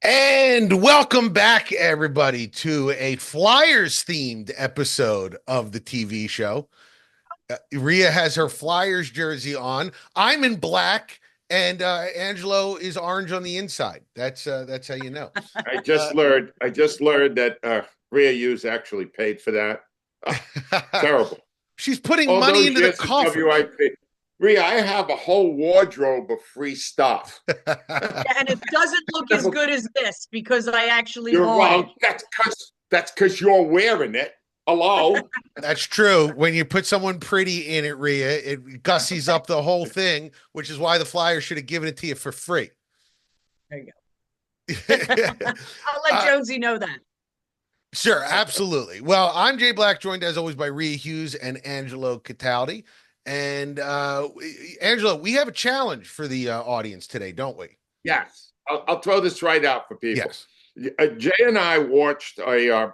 And welcome back, everybody, to a Flyers themed episode of the TV show. Rhea has her Flyers jersey on. I'm in black, and Angelo is orange on the inside. That's how you know. I Uh, just learned. I just learned that Rhea Hughes actually paid for that. Oh, terrible. she's putting All money those into the years of coffers. WIP. Rhea, I have a whole wardrobe of free stuff. Yeah, and it doesn't look as good as this because I actually You're bought it. wrong. That's because you're wearing it. Hello. That's true. When you put someone pretty in it, Rhea, it gussies up the whole thing, which is why the Flyers should have given it to you for free. There you go. I'll let Jonesy know that. Sure, absolutely. Well, I'm Jay Black, joined as always by Rhea Hughes and Angelo Cataldi. And Angelo, we have a challenge for the audience today, don't we? Yes. I'll throw this right out for people. Yes. Jay and I watched a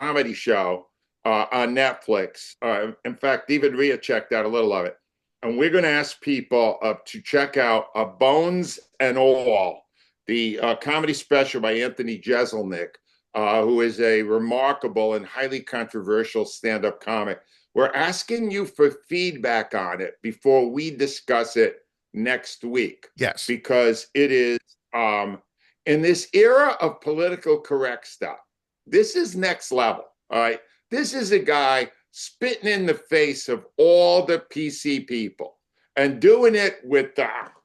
comedy show on Netflix. In fact, even Rhea checked out a little of it. And we're going to ask people to check out Bones and All, the comedy special by Anthony Jeselnik, who is a remarkable and highly controversial stand-up comic. We're asking you for feedback on it before we discuss it next week. Yes. Because it is in this era of political correct stuff, this is next level. All right. This is a guy spitting in the face of all the PC people and doing it with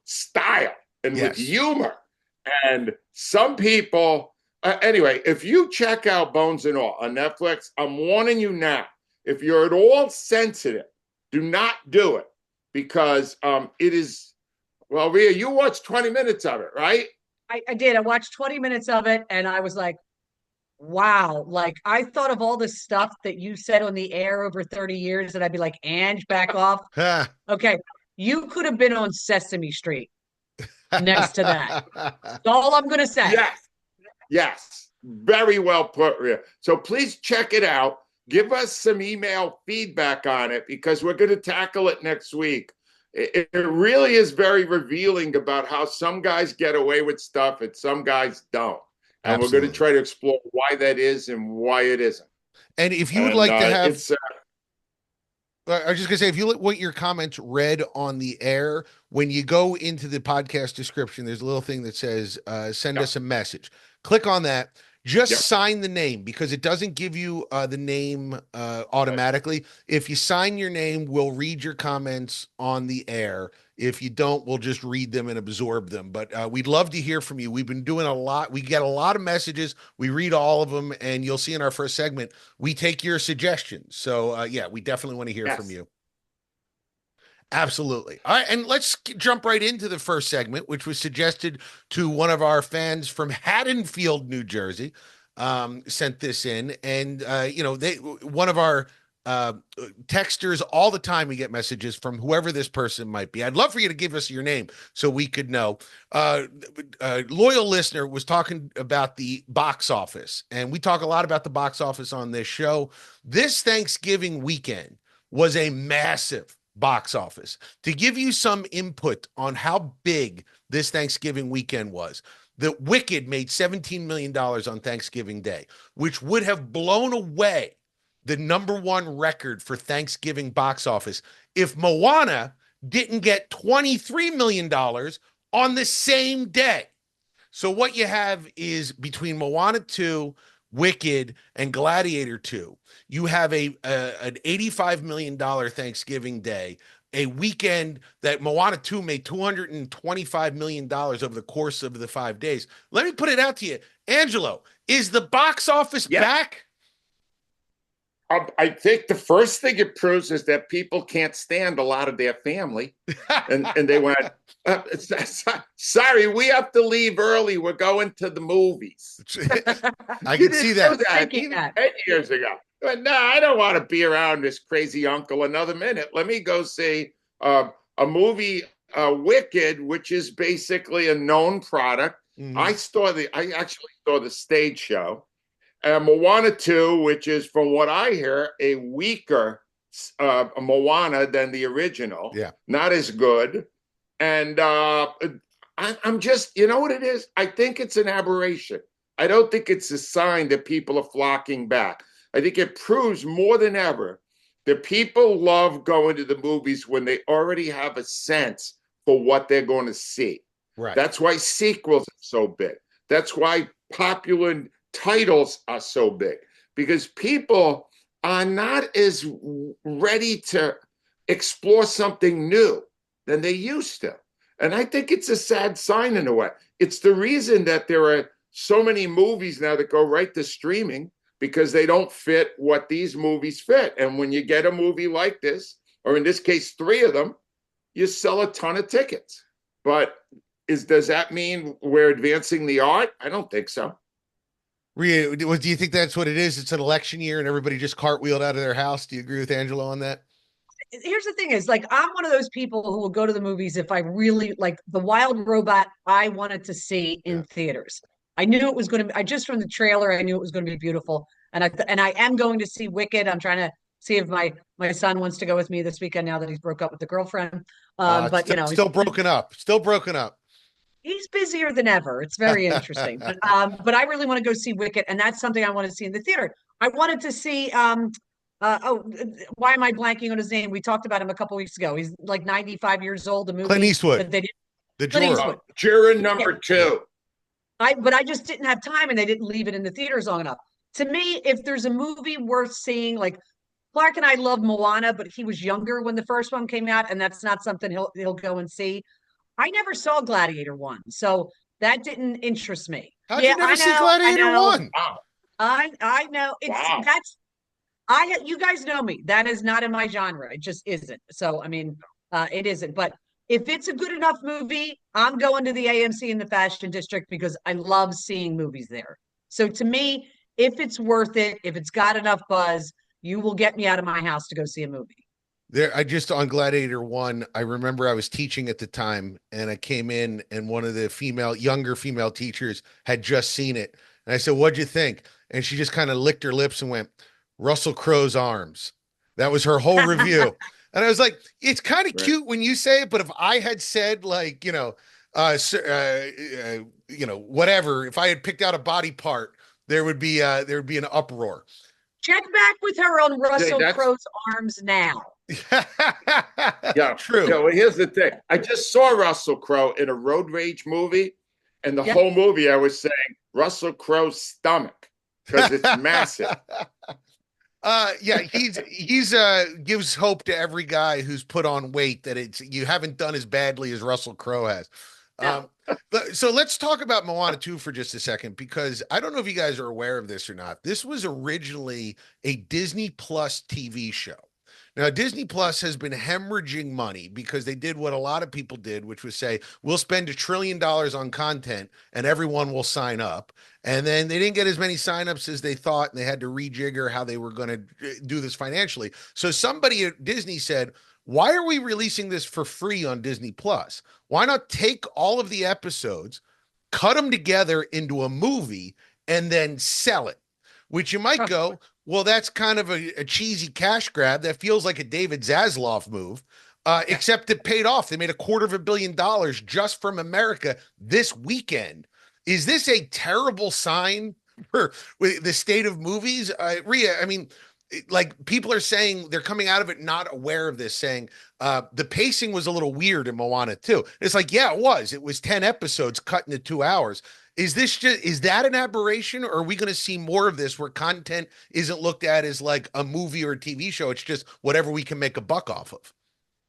style and with humor. And some people, anyway, if you check out Bones and All on Netflix, I'm warning you now, if you're at all sensitive, do not do it because it is, well, Rhea, you watched 20 minutes of it, right? I did. I watched 20 minutes of it and I was like, wow. Like I thought of all the stuff that you said on the air over 30 years and I'd be like, Ange, back off. Okay. You could have been on Sesame Street next to that. That's all I'm going to say. Yes. Yes. Very well put, Rhea. So please check it out. Give us some email feedback on it because we're going to tackle it next week. It really is very revealing about how some guys get away with stuff and some guys don't. And Absolutely. We're going to try to explore why that is and why it isn't. And if you would like to have, I was just gonna say, if you want your comments read on the air, when you go into the podcast description, there's a little thing that says, send us a message. Click on that. Just sign the name because it doesn't give you the name automatically. If you sign your name, we'll read your comments on the air. If you don't, we'll just read them and absorb them. But we'd love to hear from you. We've been doing a lot. We get a lot of messages. We read all of them. And you'll see in our first segment, we take your suggestions. So, yeah, we definitely want to hear from you. Absolutely. All right. And let's jump right into the first segment, which was suggested to one of our fans from Haddonfield, New Jersey, sent this in. And, one of our texters all the time, we get messages from whoever this person might be. I'd love for you to give us your name so we could know. Loyal listener was talking about the box office, and we talk a lot about the box office on this show. This Thanksgiving weekend was a massive box office. To give you some input on how big this Thanksgiving weekend was, the Wicked made $17 million on Thanksgiving Day, which would have blown away the #1 record for Thanksgiving box office if Moana didn't get $23 million on the same day. So what you have is between Moana 2, Wicked, and Gladiator 2, you have an $85 million Thanksgiving Day, a weekend that Moana 2 made $225 million over the course of the 5 days. Let me put it out to you. Angelo, is the box office back? I think the first thing it proves is that people can't stand a lot of their family. And they went, sorry, we have to leave early. We're going to the movies. I can see that. Even 10 years ago. But no, I don't want to be around this crazy uncle another minute. Let me go see a movie, Wicked, which is basically a known product. Mhm. I actually saw the stage show. Moana 2, which is, from what I hear, a weaker Moana than the original. Yeah. Not as good. And I'm just, you know what it is? I think it's an aberration. I don't think it's a sign that people are flocking back. I think it proves more than ever that people love going to the movies when they already have a sense for what they're going to see. Right. That's why sequels are so big. That's why popular titles are so big, because people are not as ready to explore something new than they used to. And I think it's a sad sign in a way. It's the reason that there are so many movies now that go right to streaming, because they don't fit what these movies fit. And when you get a movie like this, or in this case, 3 of them, you sell a ton of tickets. But does that mean we're advancing the art? I don't think so. Rhea, do you think that's what it is? It's an election year and everybody just cartwheeled out of their house. Do you agree with Angelo on that? Here's the thing is, like, I'm one of those people who will go to the movies if I really like the Wild Robot. I wanted to see in theaters. I knew it was going to be, I just from the trailer, I knew it was going to be beautiful. And I am going to see Wicked. I'm trying to see if my son wants to go with me this weekend now that he's broke up with the girlfriend. But you know, still broken up. Still broken up. he's busier than ever. It's very interesting. But I really want to go see Wicked, and that's something I want to see in the theater. I wanted to see why am I blanking on his name? We talked about him a couple weeks ago. He's like 95 years old. The movie Clint Eastwood. that they did. The Clint Juror. Eastwood. Juror number 2. But I just didn't have time, and they didn't leave it in the theaters long enough. To me, if there's a movie worth seeing, like Clark and I love Moana, but he was younger when the first one came out, and that's not something he'll go and see. I never saw Gladiator 1, so that didn't interest me. How'd you never see Gladiator 1? Wow. I know it's Wow. that's you guys know me. That is not in my genre. It just isn't. So I mean, it isn't. But if it's a good enough movie, I'm going to the AMC in the Fashion District because I love seeing movies there. So to me, if it's worth it, if it's got enough buzz, you will get me out of my house to go see a movie. There, I just on Gladiator 1, I remember I was teaching at the time and I came in and one of the younger female teachers had just seen it. And I said, "What'd you think?" And she just kind of licked her lips and went, "Russell Crowe's arms." That was her whole review. And I was like, it's kind of cute when you say it, but if I had said like, whatever, if I had picked out a body part, there would be an uproar. Check back with her on Russell Crowe's arms now. Yeah, true. Yeah, well, here's the thing. I just saw Russell Crowe in a road rage movie, and the whole movie I was saying Russell Crowe's stomach because it's massive. He's gives hope to every guy who's put on weight that you haven't done as badly as Russell Crowe has. So let's talk about Moana 2 for just a second, because I don't know if you guys are aware of this or not. This was originally a Disney Plus TV show. Now, Disney Plus has been hemorrhaging money because they did what a lot of people did, which was say, we'll spend $1 trillion on content and everyone will sign up. And then they didn't get as many signups as they thought, and they had to rejigger how they were going to do this financially. So somebody at Disney said, why are we releasing this for free on Disney Plus? Why not take all of the episodes, cut them together into a movie, and then sell it? Which you might go, well, that's kind of a cheesy cash grab. That feels like a David Zaslav move, except it paid off. They made $250 million just from America this weekend. Is this a terrible sign for the state of movies? Rhea, I mean, like people are saying they're coming out of it not aware of this, saying the pacing was a little weird in Moana too. It's like, yeah, it was. It was 10 episodes cut into 2 hours. Is that an aberration, or are we going to see more of this where content isn't looked at as like a movie or a TV show? It's just whatever we can make a buck off of.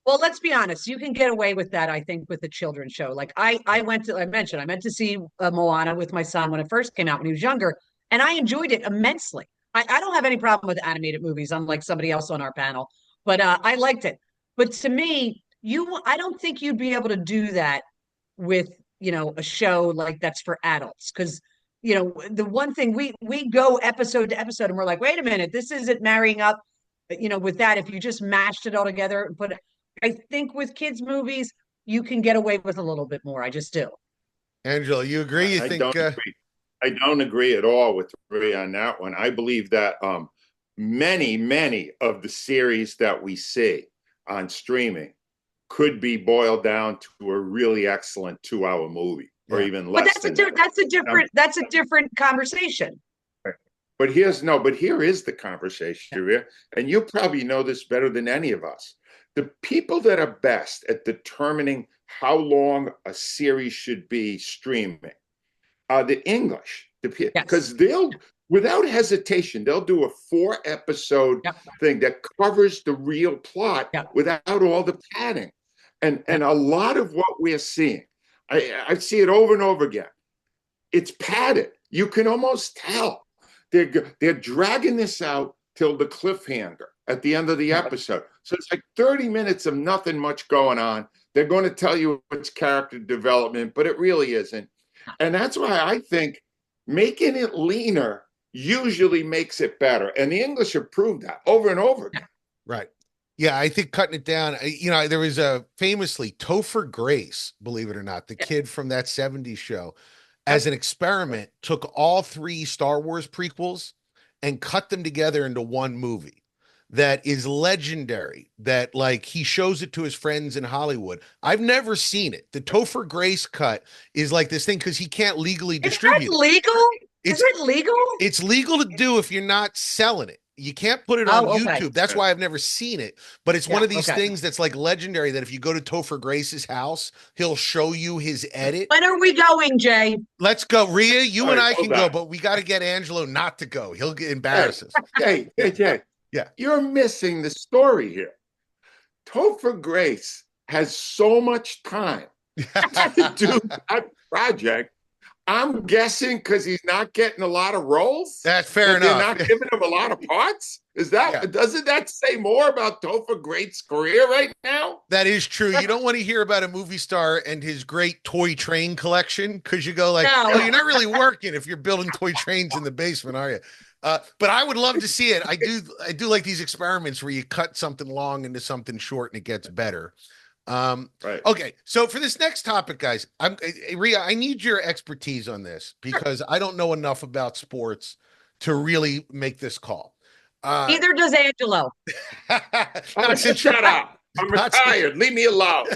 Well, let's be honest. You can get away with that, I think, with a children's show. Like I meant to see Moana with my son when it first came out when he was younger, and I enjoyed it immensely. I don't have any problem with animated movies, unlike somebody else on our panel, but I liked it. But to me, I don't think you'd be able to do that with a show like that's for adults, because the one thing we go episode to episode and we're like, wait a minute, this isn't marrying up with that. If you just mashed it all together, but I think with kids movies you can get away with a little bit more. I just do. Angelo, you agree? I don't agree. I don't agree at all with Rhea on that one. I believe that many of the series that we see on streaming could be boiled down to a really excellent 2-hour movie, or even But less than that. that's a different conversation. But here is the conversation, Rhea, and you probably know this better than any of us. The people that are best at determining how long a series should be streaming are the English, because they'll, without hesitation, they'll do a 4-episode thing that covers the real plot without all the padding. And a lot of what we're seeing, I see it over and over again. It's padded. You can almost tell. They're dragging this out till the cliffhanger at the end of the episode. So it's like 30 minutes of nothing much going on. They're going to tell you it's character development, but it really isn't. And that's why I think making it leaner usually makes it better. And the English have proved that over and over again. Right. Yeah, I think cutting it down, there was a famously Topher Grace, believe it or not, the kid from that 70s show, as an experiment, took all 3 Star Wars prequels and cut them together into one movie that is legendary, that like he shows it to his friends in Hollywood. I've never seen it. The Topher Grace cut is like this thing because he can't legally distribute it. Legal? Is it legal? It's legal to do if you're not selling it. You can't put it on YouTube. That's why I've never seen it. But it's one of these things that's like legendary that if you go to Topher Grace's house, he'll show you his edit. When are we going, Jay? Let's go. Rhea, you and I can go, but we got to get Angelo not to go. He'll get embarrassed us. Jay. Yeah. You're missing the story here. Topher Grace has so much time to do that project. I'm guessing because he's not getting a lot of roles. That's fair enough. They're not giving him a lot of parts. Doesn't that say more about Topher Grace's career right now? That is true. You don't want to hear about a movie star and his great toy train collection because you go like, oh, you're not really working if you're building toy trains in the basement, are you? But I would love to see it. I do like these experiments where you cut something long into something short and it gets better. Right. Okay. So for this next topic, guys, Rhea, I need your expertise on this because I don't know enough about sports to really make this call. Neither does Angelo. Shut up. I'm retired. Leave me alone.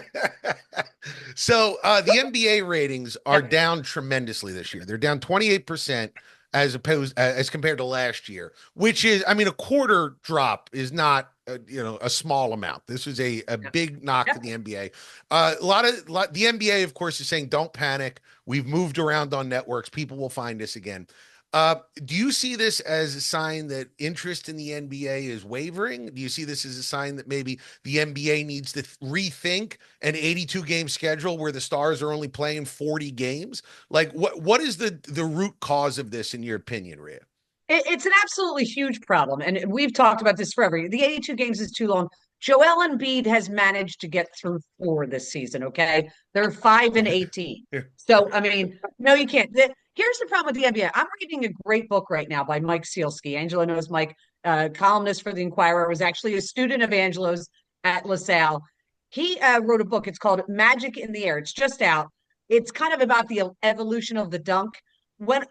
So the NBA ratings are down tremendously this year. They're down 28% as compared to last year, which is, I mean, a quarter drop is not a small amount. This is a big knock to the NBA. The NBA, of course, is saying don't panic. We've moved around on networks. People will find us again. Do you see this as a sign that interest in the NBA is wavering? Do you see this as a sign that maybe the NBA needs to rethink an 82-game schedule where the stars are only playing 40 games? Like, what is the root cause of this, in your opinion, Rhea? It's an absolutely huge problem. And we've talked about this forever. The 82 games is too long. Joel Embiid has managed to get through 4 this season, okay? They're 5-18. So, I mean, no, you can't. Here's the problem with the NBA. I'm reading a great book right now by Mike Sealski. Angelo knows Mike, columnist for the Inquirer, was actually a student of Angelo's at LaSalle. He wrote a book. It's called Magic in the Air. It's just out. It's kind of about the evolution of the dunk. When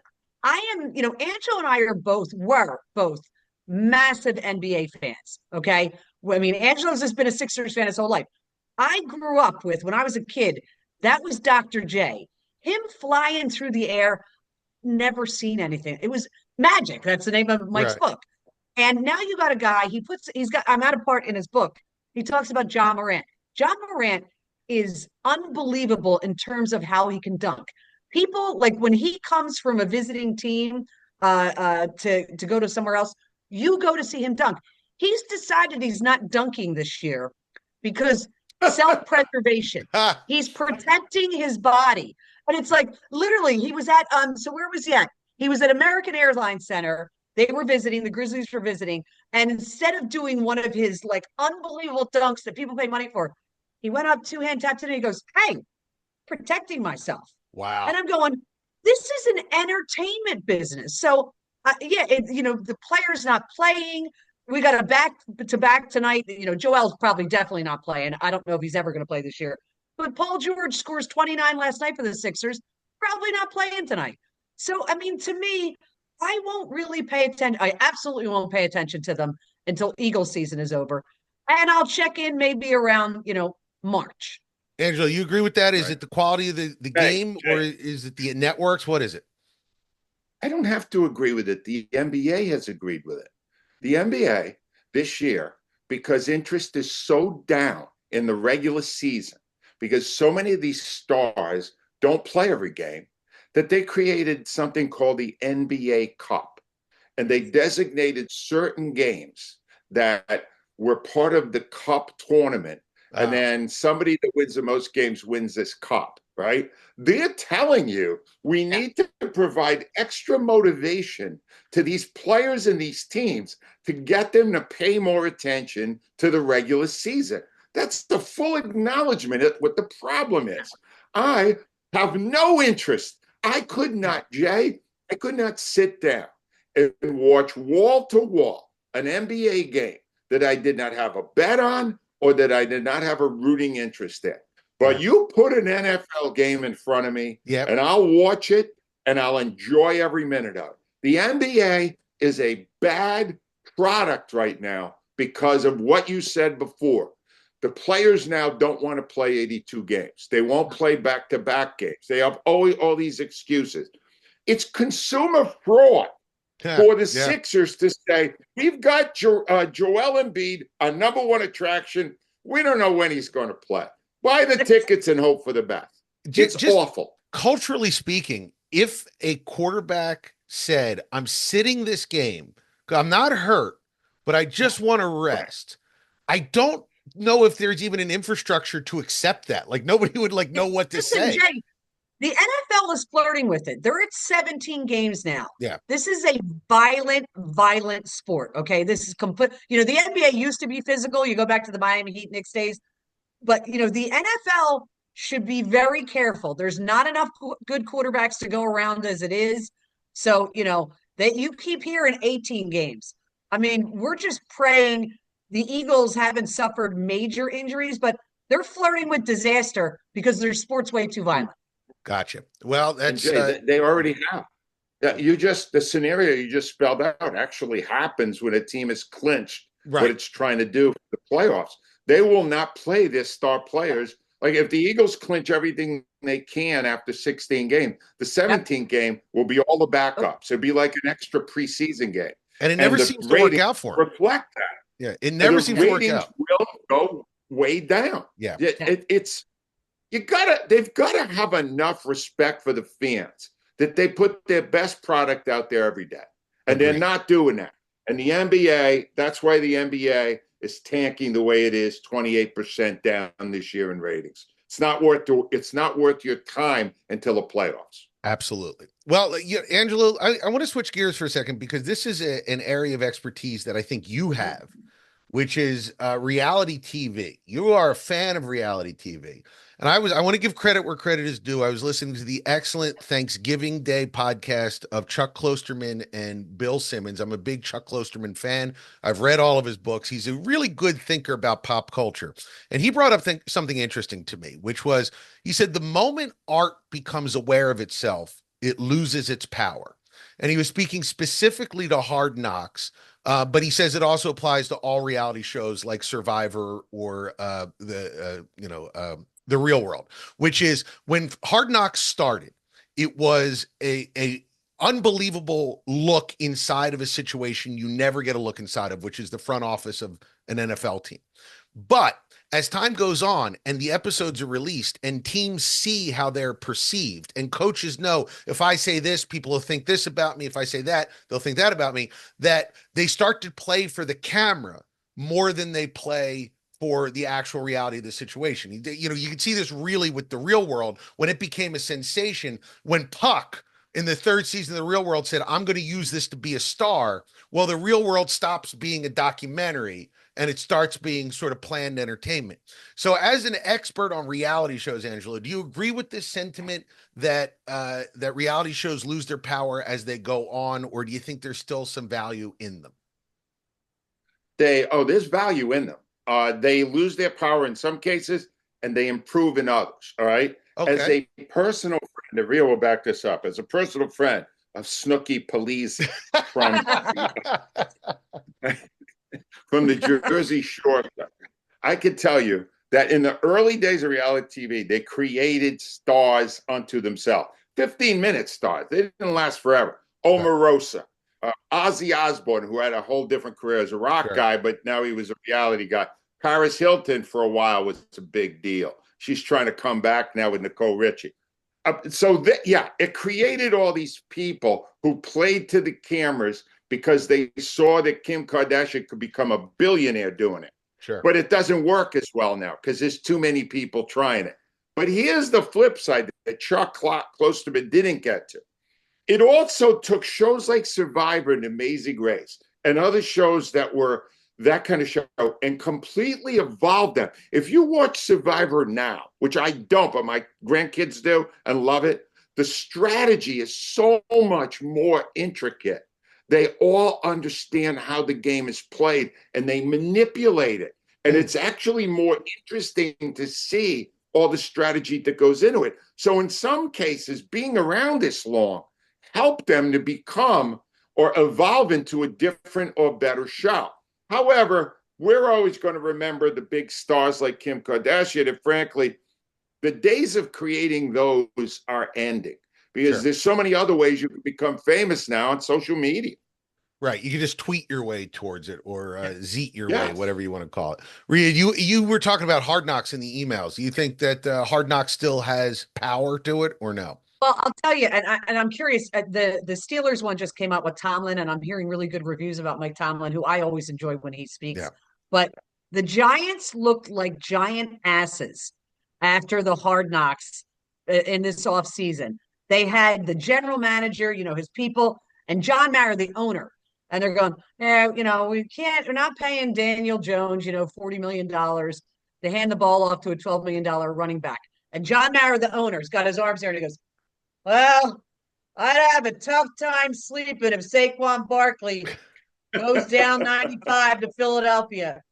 I am, Angelo and I were both massive NBA fans, okay? I mean, Angelo's has been a Sixers fan his whole life. I grew up with, when I was a kid, that was Dr. J. Him flying through the air, never seen anything. It was magic. That's the name of Mike's book. And now you got a guy, I'm at a part in his book. He talks about John Morant. John Morant is unbelievable in terms of how he can dunk. People, like when he comes from a visiting team to go to somewhere else, you go to see him dunk. He's decided he's not dunking this year because self-preservation. He's protecting his body. And it's like, literally, he was at, so where was he at? He was at American Airlines Center. They were visiting, the Grizzlies were visiting. And instead of doing one of his like unbelievable dunks that people pay money for, he went up 2-hand tapped it and he goes, hey, protecting myself. Wow. And I'm going, this is an entertainment business. So, the player's not playing. We got a back-to-back tonight. Joel's probably definitely not playing. I don't know if he's ever going to play this year. But Paul George scores 29 last night for the Sixers. Probably not playing tonight. So, I mean, to me, I won't really pay attention. I absolutely won't pay attention to them until Eagles season is over. And I'll check in maybe around, March. Angelo, you agree with that? Is Right. it the quality of the game, or is it the networks? What is it? I don't have to agree with it. The NBA has agreed with it. The NBA this year, because interest is so down in the regular season, because so many of these stars don't play every game, that they created something called the NBA Cup. And they designated certain games that were part of the cup tournament. And then somebody that wins the most games wins this cup, right? They're telling you we need to provide extra motivation to these players and these teams to get them to pay more attention to the regular season. That's the full acknowledgement of what the problem is. I have no interest. I could not sit down and watch wall to wall an NBA game that I did not have a bet on or that I did not have a rooting interest in. But you put an NFL game in front of me, and I'll watch it and I'll enjoy every minute of it. The NBA is a bad product right now because of what you said before. The players now don't want to play 82 games. They won't play back-to-back games. They have all these excuses. It's consumer fraud for the Sixers to say, we've got Joel Embiid, a number one attraction. We don't know when he's going to play. Buy the tickets and hope for the best. It's awful. Culturally speaking, if a quarterback said, I'm sitting this game, I'm not hurt, but I just want to rest, I don't know if there's even an infrastructure to accept that. Like, nobody would know what to say. Jay, the NFL is flirting with it. They're at 17 games now. Yeah. This is a violent sport. Okay. This is complete. The NBA used to be physical. You go back to the Miami Heat Knicks days. But, the NFL should be very careful. There's not enough good quarterbacks to go around as it is. So, that you keep hearing 18 games. I mean, we're just praying the Eagles haven't suffered major injuries, but they're flirting with disaster because their sport's way too violent. Gotcha. Well, that's Jay, they already have. The scenario you just spelled out actually happens when a team is clinched what it's trying to do for the playoffs. They will not play their star players. Like, if the Eagles clinch everything they can after 16 games, the 17th game will be all the backups. It'll be like an extra preseason game. And it never seems to work out for them. Reflect that. Yeah, it never seems to work out. Will go way down. Yeah. They've got to have enough respect for the fans that they put their best product out there every day. And they're not doing that. And the NBA, that's why the NBA is tanking the way it is, 28% down this year in ratings. It's not worth your time until the playoffs. Absolutely. Well, Angelo, I want to switch gears for a second, because this is an area of expertise that I think you have, which is reality TV. You are a fan of reality TV. And I want to give credit where credit is due. I was listening to the excellent Thanksgiving Day podcast of Chuck Klosterman and Bill Simmons. I'm a big Chuck Klosterman fan. I've read all of his books. He's a really good thinker about pop culture. And he brought up something interesting to me, which was, he said, the moment art becomes aware of itself, it loses its power. And he was speaking specifically to Hard Knocks, but he says it also applies to all reality shows like Survivor or The Real World, which is, when Hard Knocks started, it was a unbelievable look inside of a situation you never get a look inside of, which is the front office of an NFL team. But as time goes on and the episodes are released and teams see how they're perceived, and coaches know, if I say this, people will think this about me. If I say that, they'll think that about me, that they start to play for the camera more than they play for the actual reality of the situation. You can see this really with The Real World, when it became a sensation, when Puck in the third season of The Real World said, I'm going to use this to be a star. Well, The Real World stops being a documentary and it starts being sort of planned entertainment. So as an expert on reality shows, Angelo, do you agree with this sentiment that that reality shows lose their power as they go on, or do you think there's still some value in them? There's value in them. They lose their power in some cases and they improve in others. All right. Okay. As a personal friend, Rhea will back this up. As a personal friend of Snooki Police from the Jersey Shore, I could tell you that in the early days of reality TV, they created stars unto themselves. 15-minute stars. They didn't last forever. Omarosa, Ozzy Osbourne, who had a whole different career as a rock guy, but now he was a reality guy. Paris Hilton for a while was a big deal. She's trying to come back now with Nicole Richie. It created all these people who played to the cameras because they saw that Kim Kardashian could become a billionaire doing it. Sure. But it doesn't work as well now because there's too many people trying it. But here's the flip side that Chuck Klosterman didn't get to. It also took shows like Survivor and Amazing Race and other shows that were that kind of show and completely evolved them. If you watch Survivor now, which I don't, but my grandkids do and love it, the strategy is so much more intricate. They all understand how the game is played and they manipulate it. And it's actually more interesting to see all the strategy that goes into it. So in some cases, being around this long helped them to become or evolve into a different or better show. However, we're always going to remember the big stars like Kim Kardashian. And frankly, the days of creating those are ending because there's so many other ways you can become famous now on social media. Right. You can just tweet your way towards it or zeet your way, whatever you want to call it. Rhea, you were talking about Hard Knocks in the emails. Do you think that Hard Knocks still has power to it or no? Well, I'll tell you, and I'm curious. The Steelers one just came out with Tomlin, and I'm hearing really good reviews about Mike Tomlin, who I always enjoy when he speaks. Yeah. But the Giants looked like giant asses after the Hard Knocks in this offseason. They had the general manager, his people, and John Mara, the owner. And they're going, we're not paying Daniel Jones, $40 million to hand the ball off to a $12 million running back. And John Mara, the owner's got his arms there and he goes, well, I'd have a tough time sleeping if Saquon Barkley goes down 95 to Philadelphia.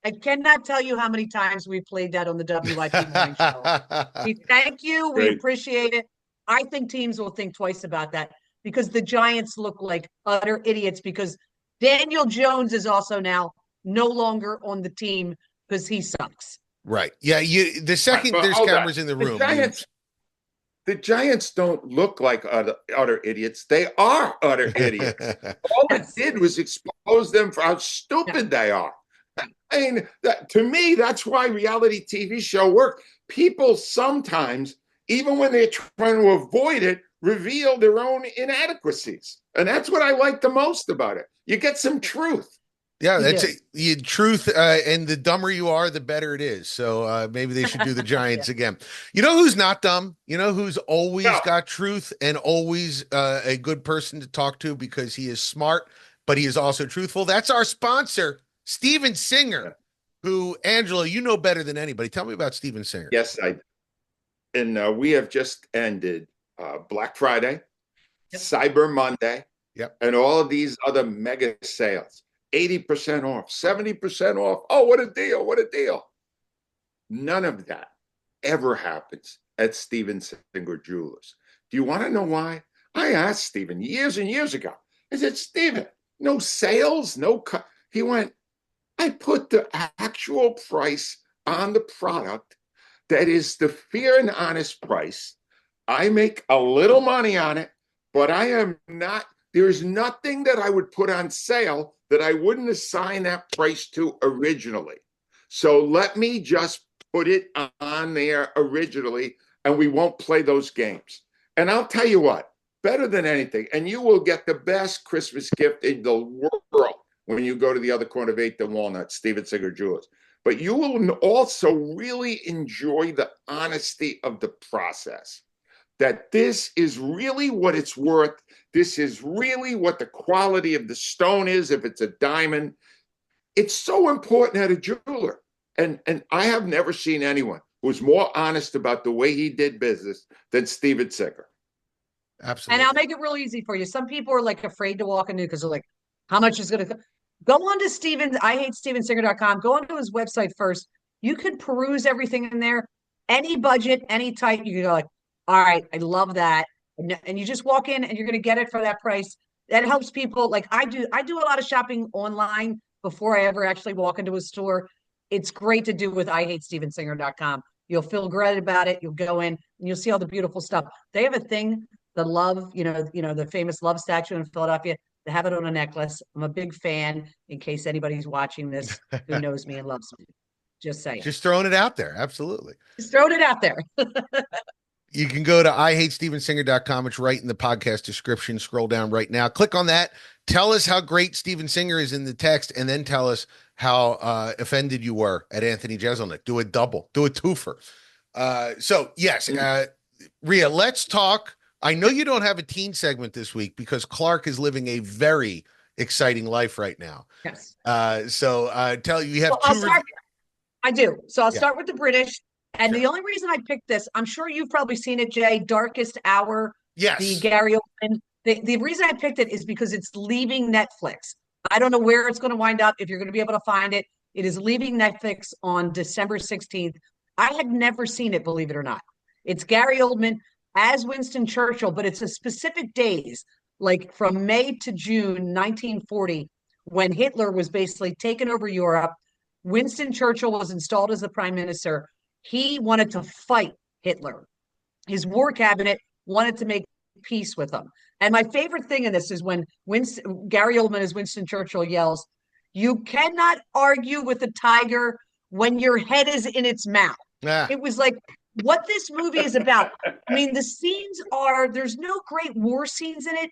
I cannot tell you how many times we played that on the WIP morning show. We thank you. We appreciate it. I think teams will think twice about that because the Giants look like utter idiots because Daniel Jones is also now no longer on the team because he sucks. Right. Yeah. The second there's cameras in the room. The Giants don't look like utter idiots. They are utter idiots. All it did was expose them for how stupid they are. I mean, to me, that's why reality TV show work. People sometimes, even when they're trying to avoid it, reveal their own inadequacies. And that's what I like the most about it. You get some truth. Yeah, that's truth. And the dumber you are, the better it is. So maybe they should do the Giants again. You know who's not dumb? You know who's always got truth and always a good person to talk to because he is smart, but he is also truthful? That's our sponsor, Steven Singer, who, Angelo, you know better than anybody. Tell me about Steven Singer. Yes, I do. And we have just ended Black Friday, Cyber Monday, and all of these other mega sales. 80% off, 70% off. Oh, what a deal. What a deal. None of that ever happens at Steven Singer Jewelers. Do you want to know why? I asked Steven years and years ago. I said, Steven, no sales, no cut. He went, I put the actual price on the product that is the fair and honest price. I make a little money on it, but I am not, there's nothing that I would put on sale that I wouldn't assign that price to originally. So let me just put it on there originally, and we won't play those games. And I'll tell you what, better than anything, and you will get the best Christmas gift in the world when you go to the other corner of 8th and Walnut, Steven Singer Jewelers. But you will also really enjoy the honesty of the process. That this is really what it's worth. This is really what the quality of the stone is if it's a diamond. It's so important at a jeweler. And I have never seen anyone who's more honest about the way he did business than Steven Singer. Absolutely. And I'll make it real easy for you. Some people are like afraid to walk into because they're like, how much is going to go on to Steven? I hate StevenSinger.com. Go onto his website first. You can peruse everything in there. Any budget, any type, you can go like, all right, I love that. And you just walk in and you're going to get it for that price. That helps people. Like I do a lot of shopping online before I ever actually walk into a store. it's great to do with IHateStevenSinger.com. You'll feel great about it. You'll go in and you'll see all the beautiful stuff. They have a thing, the love, the famous love statue in Philadelphia. They have it on a necklace. I'm a big fan, in case anybody's watching this who knows me and loves me. Just saying. Just throwing it out there. Absolutely. Just throwing it out there. You can go to IHateStevenSinger.com. It's right in the podcast description. Scroll down right now. Click on that. Tell us how great Steven Singer is in the text, and then tell us how offended you were at Anthony Jeselnik. Do a double. Do a twofer. So, yes, Rhea, let's talk. I know you don't have a teen segment this week because Clark is living a very exciting life right now. Yes. Tell you have two. I do. So I'll start with the British. And the only reason I picked this, I'm sure you've probably seen it, Jay, Darkest Hour. Yes. The Gary Oldman. The reason I picked it is because it's leaving Netflix. I don't know where it's going to wind up, if you're going to be able to find it. It is leaving Netflix on December 16th. I had never seen it, believe it or not. It's Gary Oldman as Winston Churchill, but it's a specific days, like from May to June 1940, when Hitler was basically taking over Europe. Winston Churchill was installed as the prime minister. He wanted to fight Hitler. His war cabinet wanted to make peace with him. And my favorite thing in this is when Gary Oldman as Winston Churchill yells, "You cannot argue with a tiger when your head is in its mouth." It was like what this movie is about. I mean, the scenes there's no great war scenes in it.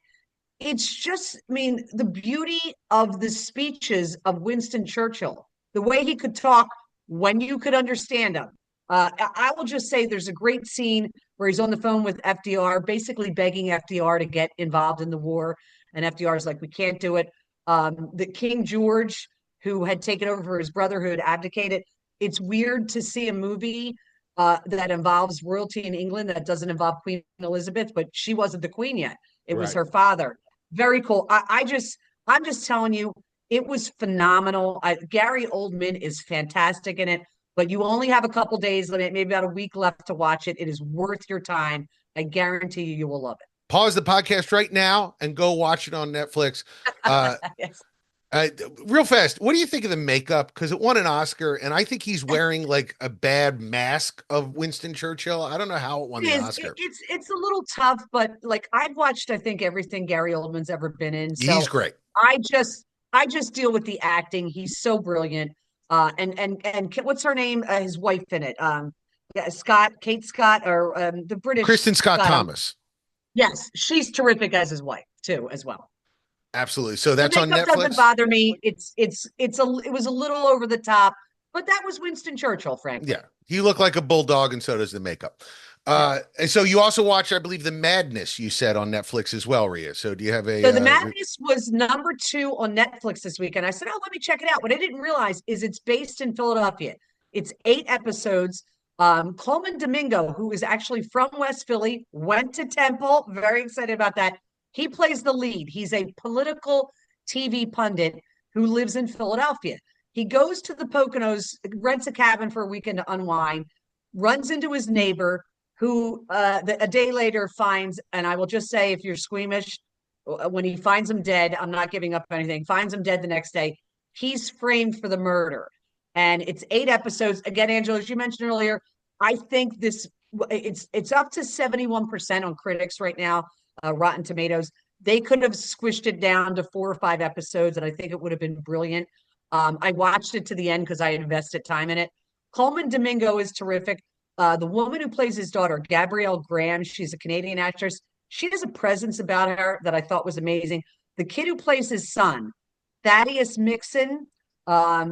It's just, the beauty of the speeches of Winston Churchill, the way he could talk when you could understand him. I will just say there's a great scene where he's on the phone with FDR, basically begging FDR to get involved in the war. And FDR is like, we can't do it. The King George, who had taken over for his brother, who had abdicated. It's weird to see a movie that involves royalty in England that doesn't involve Queen Elizabeth, but she wasn't the queen yet. It was her father. Very cool. I'm just telling you, it was phenomenal. Gary Oldman is fantastic in it. But you only have a couple days, maybe about a week left to watch it. It is worth your time. I guarantee you will love it. Pause the podcast right now and go watch it on Netflix. Yes. Real fast, what do you think of the makeup? Because it won an Oscar, and I think he's wearing like a bad mask of Winston Churchill. I don't know how it won the Oscar. It's a little tough, but like I've watched, I think, everything Gary Oldman's ever been in. So he's great. I just deal with the acting. He's so brilliant. And what's her name? His wife in it. Kate Scott, or the British Kristen Scott Thomas. Yes, she's terrific as his wife too, as well. Absolutely. So that's on Netflix. Doesn't bother me. It was a little over the top, but that was Winston Churchill, frankly. Yeah, he looked like a bulldog, and so does the makeup. And so you also watched, I believe, The Madness, you said, on Netflix as well, Rhea. So do you have a... So The Madness was number 2 on Netflix this week. And I said, let me check it out. What I didn't realize is it's based in Philadelphia. It's 8 episodes. Coleman Domingo, who is actually from West Philly, went to Temple. Very excited about that. He plays the lead. He's a political TV pundit who lives in Philadelphia. He goes to the Poconos, rents a cabin for a weekend to unwind, runs into his neighbor, who a day later finds, and I will just say, if you're squeamish, when he finds him dead, I'm not giving up anything, finds him dead the next day, he's framed for the murder. And it's 8 episodes. Again, Angelo, as you mentioned earlier, I think it's up to 71% on critics right now, Rotten Tomatoes. They could have squished it down to 4 or 5 episodes, and I think it would have been brilliant. I watched it to the end because I invested time in it. Coleman Domingo is terrific. The woman who plays his daughter, Gabrielle Graham, she's a Canadian actress. She has a presence about her that I thought was amazing. The kid who plays his son, Thaddeus Mixon,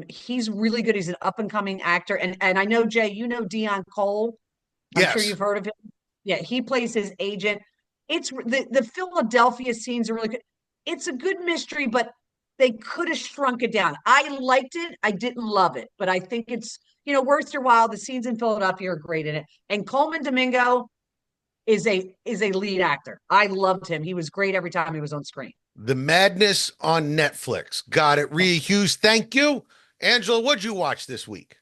he's really good. He's an up-and-coming actor. And I know, Jay, you know Dion Cole. I'm sure you've heard of him. Yeah, he plays his agent. It's the Philadelphia scenes are really good. It's a good mystery, but they could have shrunk it down. I liked it. I didn't love it, but I think it's, worth your while. The scenes in Philadelphia are great in it. And Coleman Domingo is a lead actor. I loved him. He was great every time he was on screen. The Madness on Netflix. Got it. Rhea Hughes, thank you. Angela, what'd you watch this week?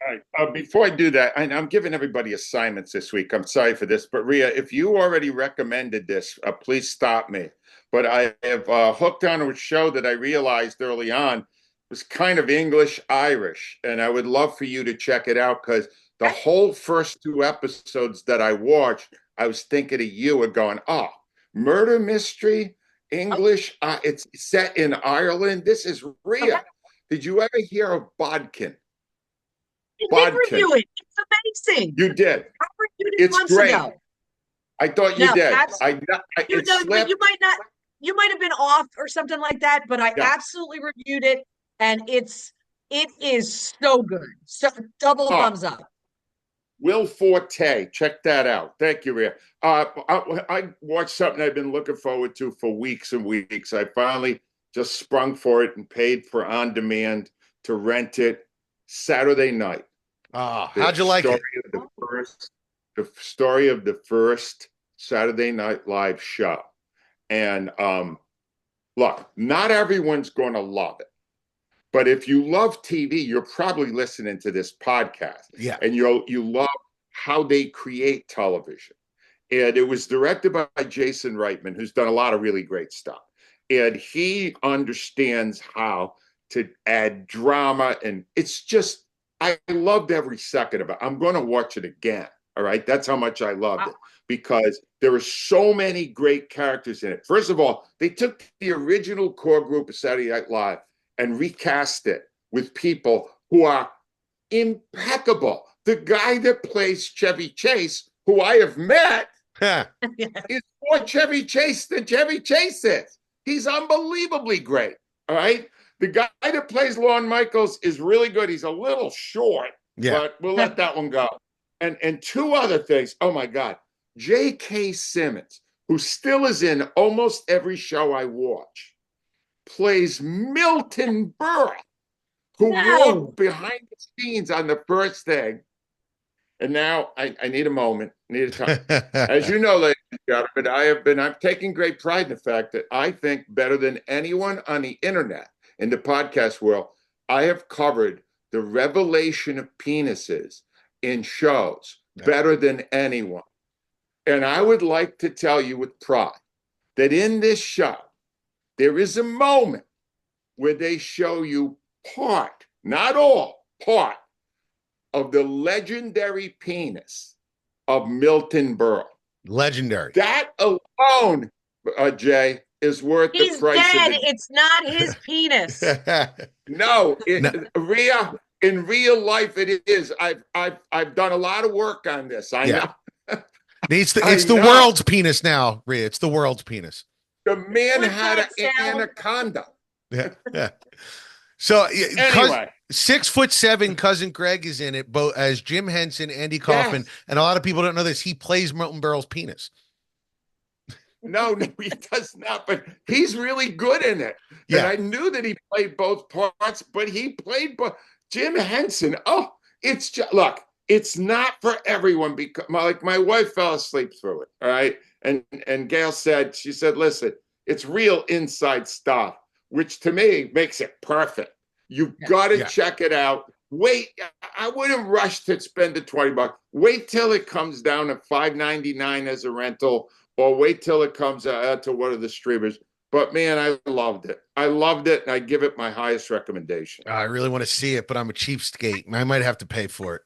All right. Before I do that, I'm giving everybody assignments this week. I'm sorry for this, but Rhea, if you already recommended this, please stop me. But I have hooked on a show that I realized early on was kind of English Irish, and I would love for you to check it out because the whole first two episodes that I watched, I was thinking of you and going, "Oh, murder mystery, English. It's set in Ireland. This is Okay. Rhea." Did you ever hear of Bodkin? I did Bodkin. review it. It's amazing. You did. I reviewed it It's months great. ago. I thought you No, did. you It know, but slipped. you might have been off or something like that, but I Yeah. absolutely reviewed it, and it is so good. So double Oh, thumbs up. Will Forte, check that out. Thank you, Rhea. I watched something I've been looking forward to for weeks and weeks. I finally just sprung for it and paid for on demand to rent it Saturday night. Oh, how'd you like it? The story of the first Saturday Night Live show. And look, not everyone's going to love it. But if you love TV, you're probably listening to this podcast. Yeah. And you love how they create television. And it was directed by Jason Reitman, who's done a lot of really great stuff. And he understands how to add drama. And it's just, I loved every second of it. I'm going to watch it again. All right. That's how much I loved it because there were so many great characters in it. First of all, they took the original core group of Saturday Night Live and recast it with people who are impeccable. The guy that plays Chevy Chase, who I have met, is more Chevy Chase than Chevy Chase is. He's unbelievably great. All right. The guy that plays Lorne Michaels is really good. He's a little short, but we'll let that one go. And two other things. Oh my God. J.K. Simmons, who still is in almost every show I watch, plays Milton Berle, who walked behind the scenes on the first thing. And now I need a moment, need a time. As you know, ladies and gentlemen, I'm taking great pride in the fact that I think better than anyone on the internet in the podcast world, I have covered the revelation of penises in shows better than anyone. And I would like to tell you with pride that in this show, there is a moment where they show you part, not all, part of the legendary penis of Milton Berle. Legendary. That alone, Jay, is worth He's the price dead. of it. It's not his penis. No, Rhea, in real life, it is. I've done a lot of work on this. I know. It's the world's penis now, Rhea. It's the world's penis. The man had an anaconda. Yeah. So anyway, 6'7" cousin Greg is in it, both as Jim Henson, Andy Kaufman, and a lot of people don't know this. He plays Milton Berle's penis. No, he does not. But he's really good in it. Yeah. And I knew that he played both parts, but he played both. Jim Henson. Oh, it's just look. It's not for everyone because my wife fell asleep through it. All right. And Gail said, she said, listen, it's real inside stuff, which to me makes it perfect. You've got to check it out. Wait, I wouldn't rush to spend the $20. Wait till it comes down to $5.99 as a rental, or wait till it comes to one of the streamers. But man, I loved it. I loved it, and I give it my highest recommendation. I really want to see it, but I'm a cheapskate. I might have to pay for it.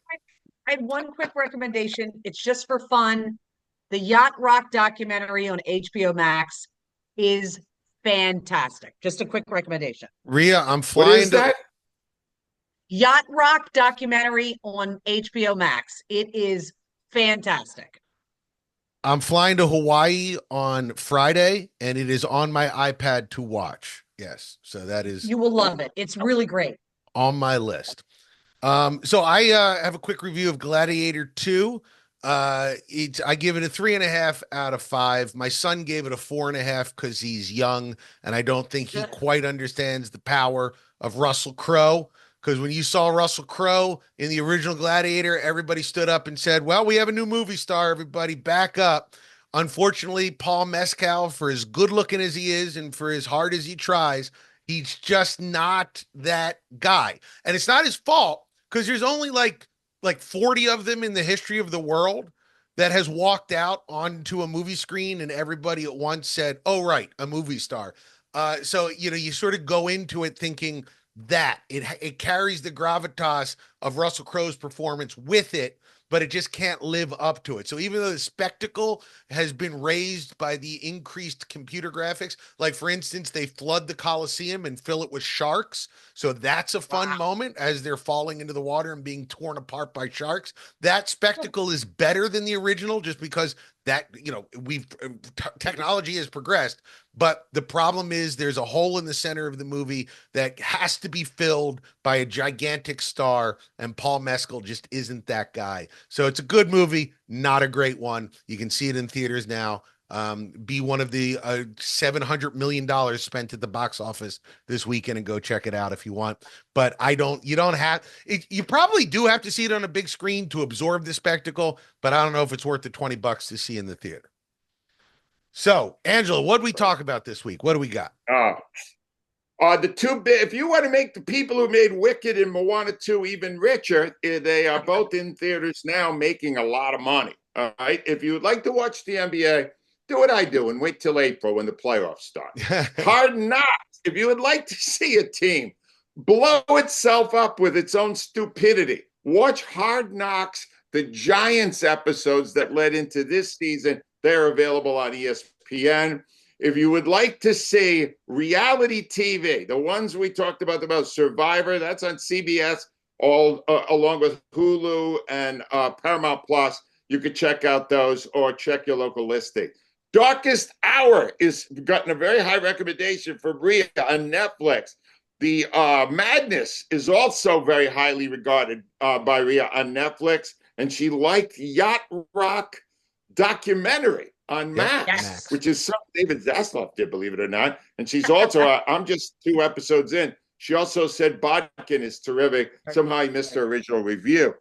I have one quick recommendation. It's just for fun. The Yacht Rock documentary on HBO Max is fantastic. Just a quick recommendation. Rhea, I'm flying. What is that? Yacht Rock documentary on HBO Max. It is fantastic. I'm flying to Hawaii on Friday, and it is on my iPad to watch. Yes, so that is. You will love it. It's really great. On my list. So I have a quick review of Gladiator 2. I give it a 3.5 out of 5. My son gave it a 4.5 because he's young, and I don't think he quite understands the power of Russell Crowe. Because when you saw Russell Crowe in the original Gladiator, everybody stood up and said, well, we have a new movie star, everybody, back up. Unfortunately, Paul Mescal, for as good looking as he is and for as hard as he tries, he's just not that guy. And it's not his fault, because there's only like 40 of them in the history of the world that has walked out onto a movie screen and everybody at once said, oh, right, a movie star. So, you sort of go into it thinking that. It carries the gravitas of Russell Crowe's performance with it, but it just can't live up to it. So even though the spectacle has been raised by the increased computer graphics, like for instance, they flood the Coliseum and fill it with sharks. So that's a fun moment as they're falling into the water and being torn apart by sharks. That spectacle is better than the original just because that, technology has progressed. But the problem is there's a hole in the center of the movie that has to be filled by a gigantic star, and Paul Mescal just isn't that guy. So it's a good movie, not a great one. You can see it in theaters now. Be one of the $700 million spent at the box office this weekend, and go check it out if you want. But you don't have it. You probably do have to see it on a big screen to absorb the spectacle, but I don't know if it's worth the $20 to see in the theater. So, Angelo, what did we talk about this week? What do we got? If you want to make the people who made Wicked and Moana 2 even richer, they are both in theaters now, making a lot of money. All right. If you would like to watch the NBA, do what I do and wait till April when the playoffs start. Hard Knocks. If you would like to see a team blow itself up with its own stupidity, watch Hard Knocks, the Giants episodes that led into this season. They're available on ESPN. If you would like to see reality TV, the ones we talked about Survivor, that's on CBS, all along with Hulu and Paramount Plus. You could check out those or check your local listing. Darkest Hour is gotten a very high recommendation for Rhea on Netflix. The Madness is also very highly regarded by Rhea on Netflix, and she liked Yacht Rock documentary on Max, which is something David Zaslav did, believe it or not. And she's also, I'm just 2 episodes in. She also said Bodkin is terrific. Somehow I missed her original review.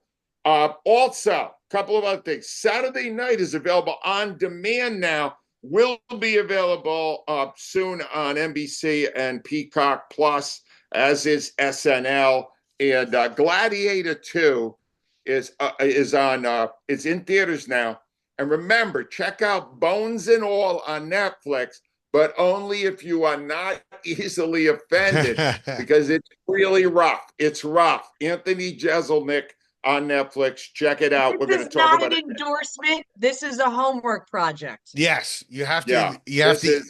Also, a couple of other things. Saturday Night is available on demand now. Will be available soon on NBC and Peacock Plus, as is SNL. And Gladiator 2 is in theaters now. And remember, check out Bones and All on Netflix, but only if you are not easily offended, because it's really rough. It's rough. Anthony Jeselnik on Netflix. Check it out. We're going to talk about it. This is not an endorsement. This is a homework project. Yes, you have to. You have to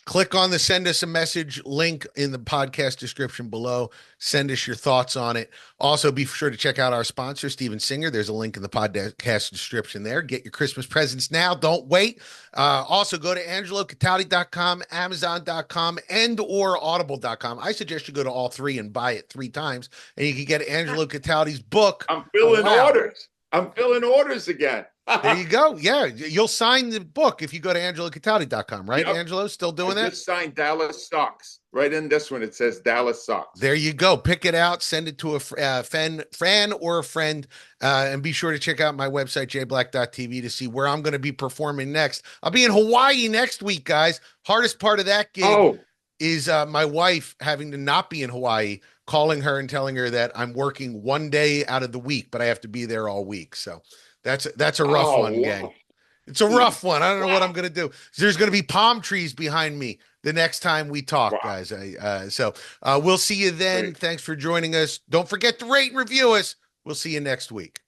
click on the send us a message link in the podcast description below. Send us your thoughts on it. Also, be sure to check out our sponsor, Steven Singer. There's a link in the podcast description there. Get your Christmas presents now. Don't wait. Also, go to AngeloCataldi.com, Amazon.com, and or Audible.com. I suggest you go to all 3 and buy it 3 times, and you can get Angelo Cataldi's book. I'm filling orders. I'm filling orders again. There you go. Yeah, you'll sign the book if you go to AngeloCataldi.com, right? Yep. Angelo, still doing that? Just signed Dallas Sucks. Right in this one, it says Dallas Sucks. There you go. Pick it out. Send it to a fan or a friend. And be sure to check out my website, jblack.tv, to see where I'm going to be performing next. I'll be in Hawaii next week, guys. Hardest part of that gig is my wife having to not be in Hawaii, calling her and telling her that I'm working 1 day out of the week, but I have to be there all week. So that's a rough one, gang. It's a rough one. I don't know what I'm going to do. There's going to be palm trees behind me the next time we talk, guys. So we'll see you then. Great. Thanks for joining us. Don't forget to rate and review us. We'll see you next week.